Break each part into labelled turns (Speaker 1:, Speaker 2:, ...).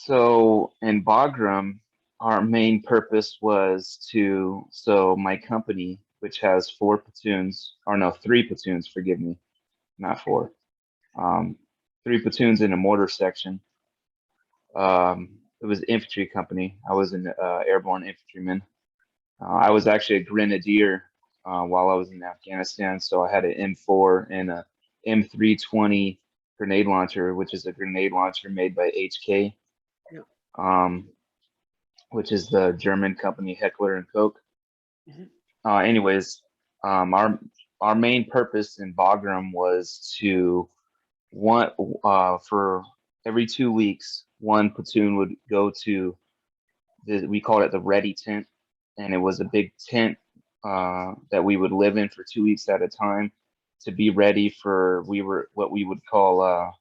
Speaker 1: So in Bagram, our main purpose was to, so my company, which has four platoons, or no, three platoons, forgive me, not four, um, three platoons in a mortar section. It was infantry company. I was an airborne infantryman. I was actually a grenadier while I was in Afghanistan, so I had an M4 and a M320 grenade launcher, which is a grenade launcher made by HK.
Speaker 2: Yeah.
Speaker 1: Um, which is the German company Heckler and Koch. Anyways, our main purpose in Bagram was to one for every 2 weeks, one platoon would go to we called it the ready tent, and it was a big tent that we would live in for 2 weeks at a time to be ready for we were what we would call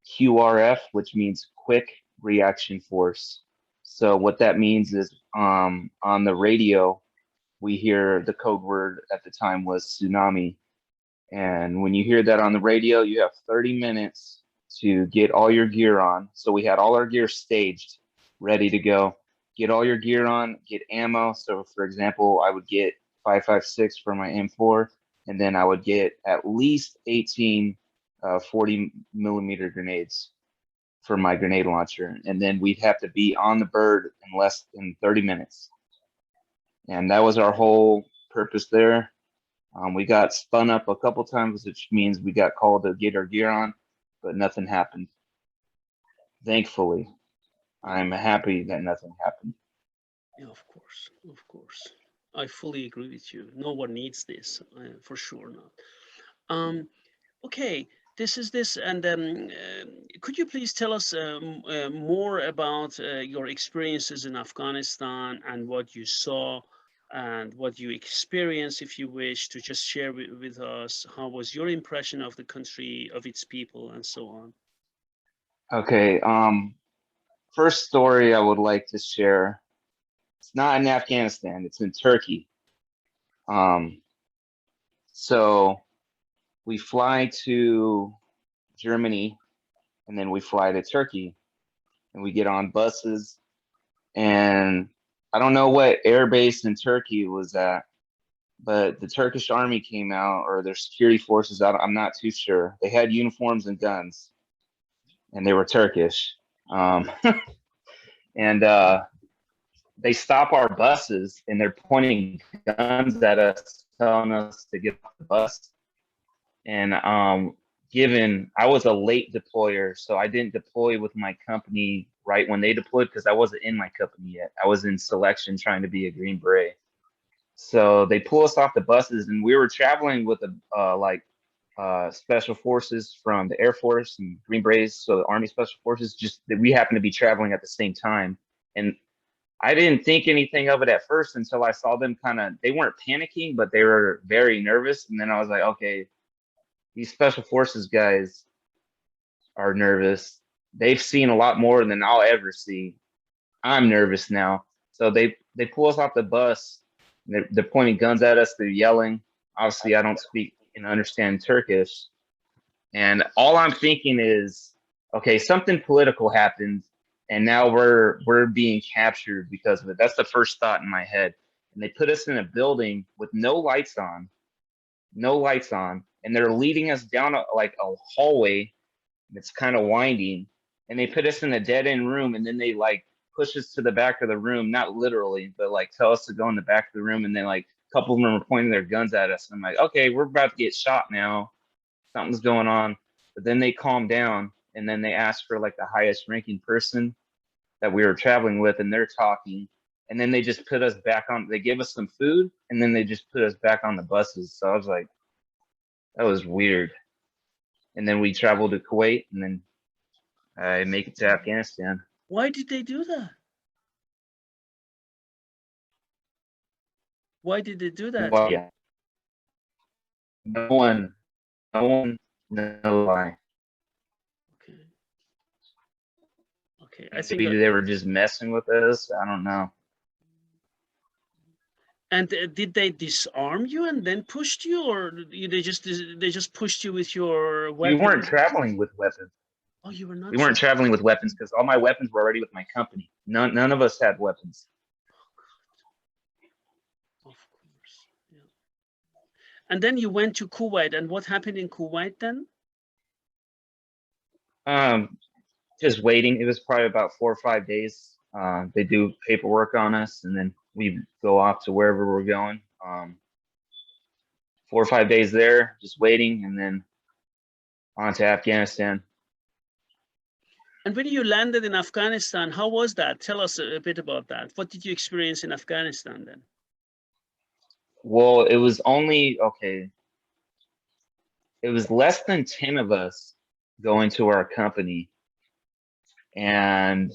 Speaker 1: QRF, which means quick reaction force. So what that means is on the radio, we hear the code word at the time was tsunami. And when you hear that on the radio, you have 30 minutes to get all your gear on. So we had all our gear staged, ready to go. Get all your gear on, get ammo. So for example, I would get 5.56 for my M4, and then I would get at least 18 40 millimeter grenades for my grenade launcher. And then we'd have to be on the bird in less than 30 minutes. And that was our whole purpose there. We got spun up a couple times, which means we got called to get our gear on, but nothing happened. Thankfully, I'm happy that nothing happened.
Speaker 2: Yeah, of course, of course. I fully agree with you. No one needs this, for sure not. Okay, this is this, and could you please tell us more about your experiences in Afghanistan and what you saw and what you experienced, if you wish to just share with us? How was your impression of the country, of its people, and so on?
Speaker 1: Okay, first story I would like to share. It's not in Afghanistan, it's in Turkey. Um, so we fly to Germany and then we fly to Turkey and we get on buses, and I don't know what air base in Turkey it was at, but the Turkish army came out, or their security forces out. I'm not too sure. They had uniforms and guns, and they were Turkish. And they stop our buses, and they're pointing guns at us, telling us to get off the bus. And given I was a late deployer, so I didn't deploy with my company right when they deployed because I wasn't in my company yet. I was in selection trying to be a Green Beret. So they pull us off the buses, and we were traveling with a special forces from the Air Force and Green Berets, so the Army Special Forces. Just that we happened to be traveling at the same time, and I didn't think anything of it at first until I saw them kind of. They weren't panicking, but they were very nervous, and then I was like, okay, these Special Forces guys are nervous. They've seen a lot more than I'll ever see. I'm nervous now, so they pull us off the bus. They're pointing guns at us. They're yelling. Obviously, I don't speak and understand Turkish. And all I'm thinking is, okay, something political happened, and now we're being captured because of it. That's the first thought in my head. And they put us in a building with no lights on, and they're leading us down like a hallway that's kind of winding. And they put us in a dead end room, and then they like push us to the back of the room, not literally, but like tell us to go in the back of the room. And then like a couple of them are pointing their guns at us. And I'm like, okay, we're about to get shot now. Something's going on. But then they calm down, and then they ask for like the highest ranking person that we were traveling with, and they're talking. And then they just put us back on. They give us some food, and then they just put us back on the buses. So I was like, that was weird. And then we traveled to Kuwait, and then I make it to Afghanistan.
Speaker 2: Why did they do that? Why did they do that to you?
Speaker 1: Why? No one knows why.
Speaker 2: Okay. Okay, I think.
Speaker 1: Maybe they were just messing with us. I don't know.
Speaker 2: And did they disarm you and then pushed you, or they just pushed you with your
Speaker 1: We
Speaker 2: weapon?
Speaker 1: weren't traveling with weapons.
Speaker 2: Oh, you were not
Speaker 1: We weren't
Speaker 2: traveling.
Speaker 1: traveling with weapons because all my weapons were already with my company. None of us had weapons.
Speaker 2: Of course. Yeah. And then you went to Kuwait, and what happened in Kuwait then?
Speaker 1: Just waiting. It was probably about 4 or 5 days. They do paperwork on us, and then we go off to wherever we're going. 4 or 5 days there, just waiting, and then on to Afghanistan.
Speaker 2: And when you landed in Afghanistan, how was that? Tell us a bit about that. What did you experience in Afghanistan then?
Speaker 1: Well, it was only okay. It was less than 10 of us going to our company, and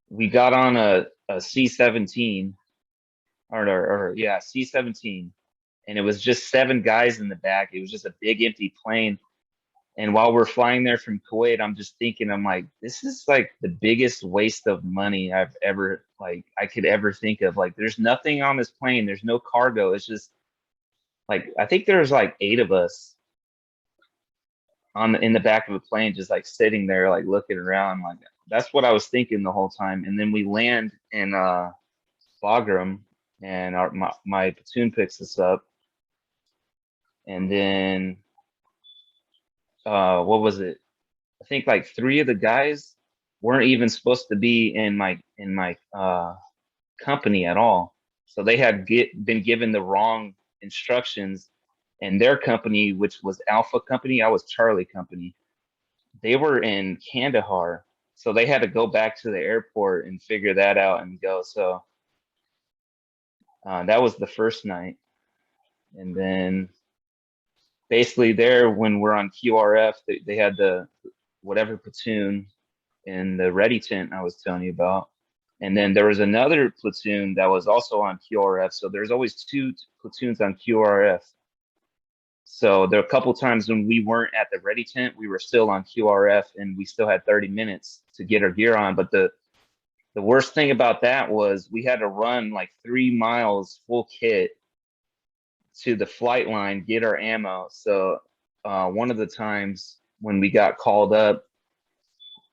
Speaker 1: we got on a C-17 or yeah, C-17, and it was just 7 guys in the back. It was just a big empty plane. And while we're flying there from Kuwait, I'm just thinking, I'm like, this is like the biggest waste of money I've ever, like, I could ever think of. Like, there's nothing on this plane. There's no cargo. It's just like, I think there's like 8 of us in the back of a plane, just like sitting there, like looking around. Like, that's what I was thinking the whole time. And then we land in Bagram, and my platoon picks us up. And then what was it? I think like 3 of the guys weren't even supposed to be in my company at all. So they had been given the wrong instructions, and their company, which was Alpha Company, I was Charlie Company. They were in Kandahar, so they had to go back to the airport and figure that out and go. So that was the first night, and then basically there when we're on QRF, they had the whatever platoon in the ready tent I was telling you about. And then there was another platoon that was also on QRF. So there's always 2 platoons on QRF. So there were a couple times when we weren't at the ready tent, we were still on QRF, and we still had 30 minutes to get our gear on. But the worst thing about that was we had to run like 3 miles full kit to the flight line, get our ammo. So one of the times when we got called up,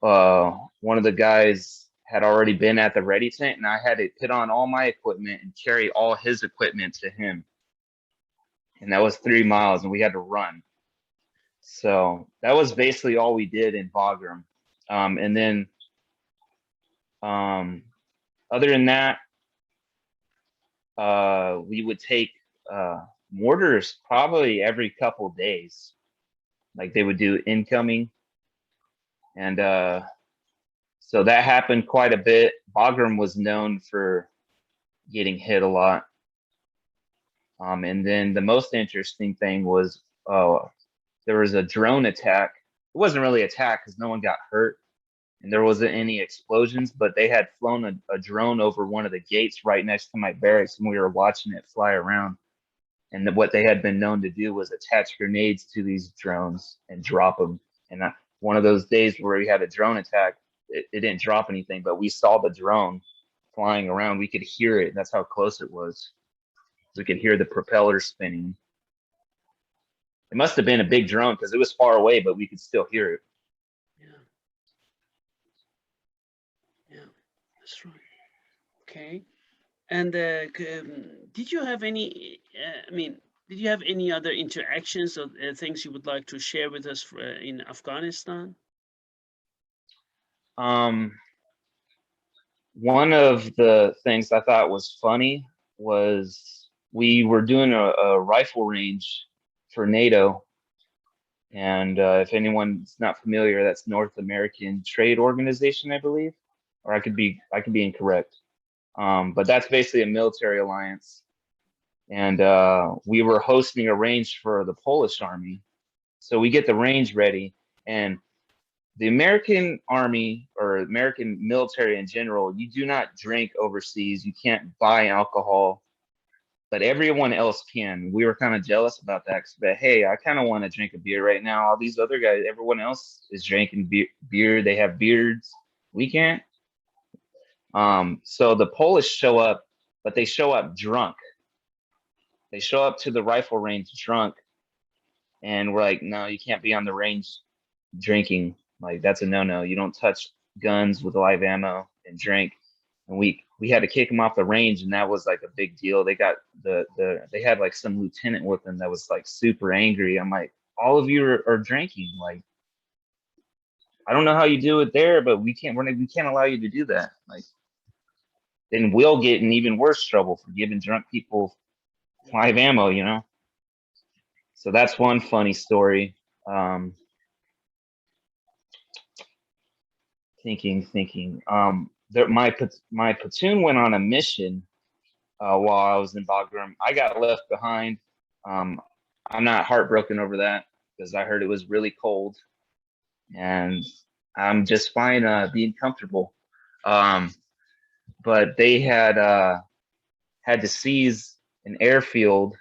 Speaker 1: one of the guys had already been at the ready tent, and I had to put on all my equipment and carry all his equipment to him. And that was 3 miles, and we had to run. So that was basically all we did in Bagram. And then other than that, we would take mortars probably every couple days. Like they would do incoming. And so that happened quite a bit. Bagram was known for getting hit a lot. And then the most interesting thing was there was a drone attack. It wasn't really an attack because no one got hurt and there wasn't any explosions, but they had flown a drone over one of the gates right next to my barracks, and we were watching it fly around. And what they had been known to do was attach grenades to these drones and drop them. And one of those days where we had a drone attack, it didn't drop anything, but we saw the drone flying around. We could hear it. That's how close it was. We could hear the propellers spinning. It must have been a big drone because it was far away, but we could still hear it.
Speaker 2: Yeah. Yeah, that's right. Okay. And did you have any, did you have any other interactions or things you would like to share with us in Afghanistan?
Speaker 1: One of the things I thought was funny was we were doing a rifle range for NATO. And if anyone's not familiar, that's North American Trade Organization, I believe, or I could be incorrect. But that's basically a military alliance. And we were hosting a range for the Polish army. So we get the range ready, and the American army or American military in general, you do not drink overseas. You can't buy alcohol, but everyone else can. We were kind of jealous about that. But hey, I kind of want to drink a beer right now. All these other guys, everyone else is drinking beer. They have beards. We can't. So the Polish show up, but they show up drunk. They show up to the rifle range drunk, and we're like, no, you can't be on the range drinking. Like that's a no-no. You don't touch guns with live ammo and drink. And we had to kick them off the range, and that was like a big deal. They got they had like some lieutenant with them that was like super angry. I'm like, all of you are drinking. Like, I don't know how you do it there, but we can't allow you to do that. Like, then we'll get in even worse trouble for giving drunk people live ammo, you know? So that's one funny story. Thinking. My platoon went on a mission while I was in Bagram. I got left behind. I'm not heartbroken over that because I heard it was really cold, and I'm just fine being comfortable. But they had to seize an airfield,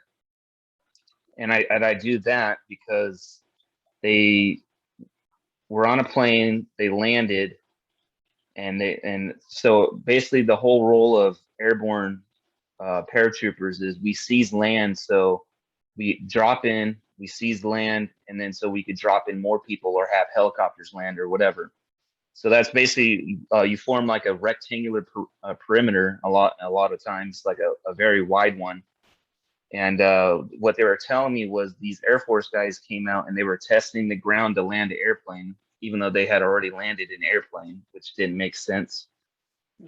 Speaker 1: and I do that because they were on a plane, they landed, and so basically the whole role of airborne paratroopers is we seize land, so we drop in, we seize land, and then so we could drop in more people or have helicopters land or whatever. So that's basically you form like a rectangular perimeter a lot of times, like a very wide one. And what they were telling me was these Air Force guys came out and they were testing the ground to land an airplane, even though they had already landed an airplane, which didn't make sense.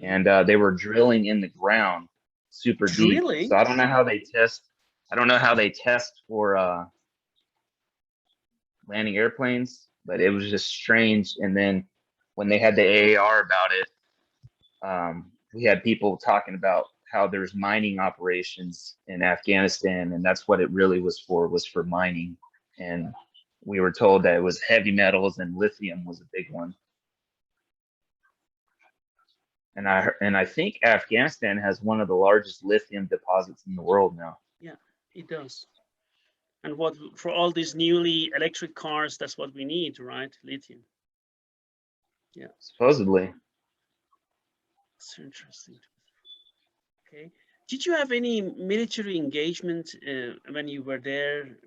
Speaker 1: And they were drilling in the ground super deep.
Speaker 2: Drilling?
Speaker 1: So I don't know how they test. I don't know how they test for landing airplanes, but it was just strange. And then when they had the AAR about it, we had people talking about how there's mining operations in Afghanistan, and that's what it really was for mining. And we were told that it was heavy metals and lithium was a big one. And I think Afghanistan has one of the largest lithium deposits in the world now.
Speaker 2: Yeah, it does. And what for all these newly electric cars, that's what we need, right? Lithium. Yeah.
Speaker 1: Supposedly.
Speaker 2: It's interesting. Okay. Did you have any military engagement when you were there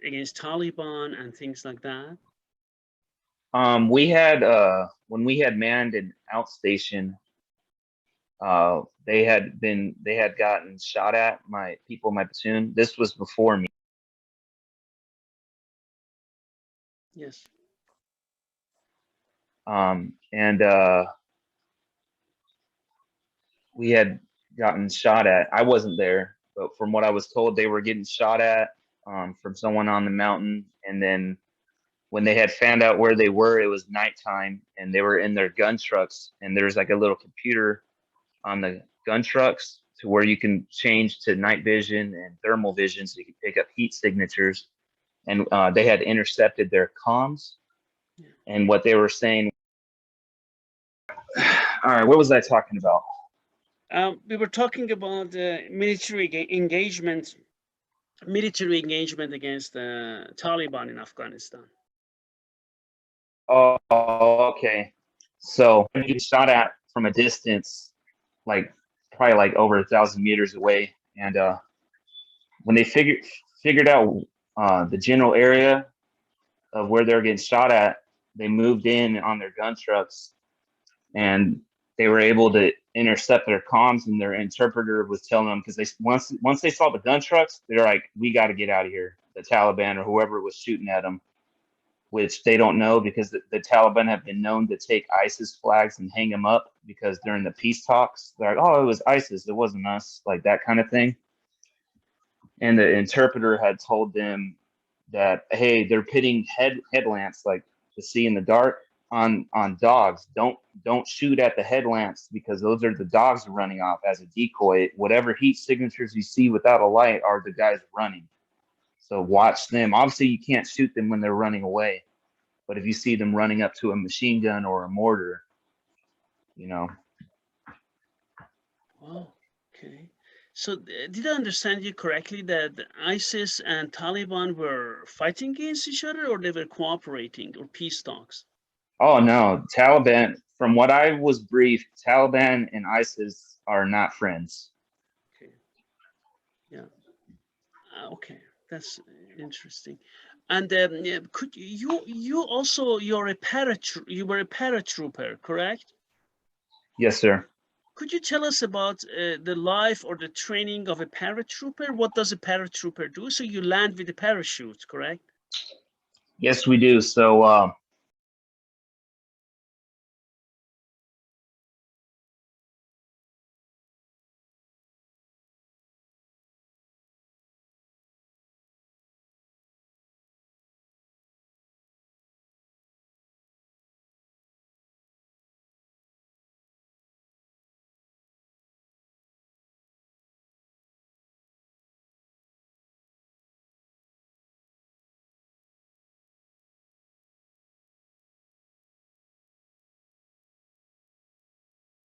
Speaker 2: against Taliban and things like that?
Speaker 1: We had when we had manned an outstation, they had gotten shot at, my people in my platoon. This was before me.
Speaker 2: Yes.
Speaker 1: And we had gotten shot at. I wasn't there, but from what I was told, they were getting shot at from someone on the mountain. And then when they had found out where they were, it was nighttime, and they were in their gun trucks. And there's like a little computer on the gun trucks to where you can change to night vision and thermal vision, so you can pick up heat signatures. And they had intercepted their comms, and what they were saying. All right, what was I talking about?
Speaker 2: We were talking about military engagement against the Taliban in Afghanistan.
Speaker 1: Oh, okay. So when you get shot at from a distance, like probably like over 1,000 meters away, and when they figured out the general area of where they're getting shot at, they moved in on their gun trucks, and they were able to intercept their comms, and their interpreter was telling them, because they once they saw the gun trucks, they're like, we got to get out of here. The Taliban or whoever was shooting at them, which they don't know, because the Taliban have been known to take ISIS flags and hang them up, because during the peace talks, they're like, oh, it was ISIS, it wasn't us, like that kind of thing. And the interpreter had told them that, hey, they're pitting headlamps, like to see in the dark, on dogs. Don't shoot at the headlamps, because those are the dogs running off as a decoy. Whatever heat signatures you see without a light are the guys running. So watch them. Obviously, you can't shoot them when they're running away, but if you see them running up to a machine gun or a mortar, you know.
Speaker 2: Wow. Okay. So did I understand you correctly that ISIS and Taliban were fighting against each other, or they were cooperating, or peace talks?
Speaker 1: Oh no, Taliban. From what I was briefed, Taliban and ISIS are not friends.
Speaker 2: Okay. Yeah. Okay, that's interesting. And yeah, could you also you were a paratrooper, correct?
Speaker 1: Yes, sir.
Speaker 2: Could you tell us about the life or the training of a paratrooper? What does a paratrooper do? So you land with a parachute, correct?
Speaker 1: Yes, we do. So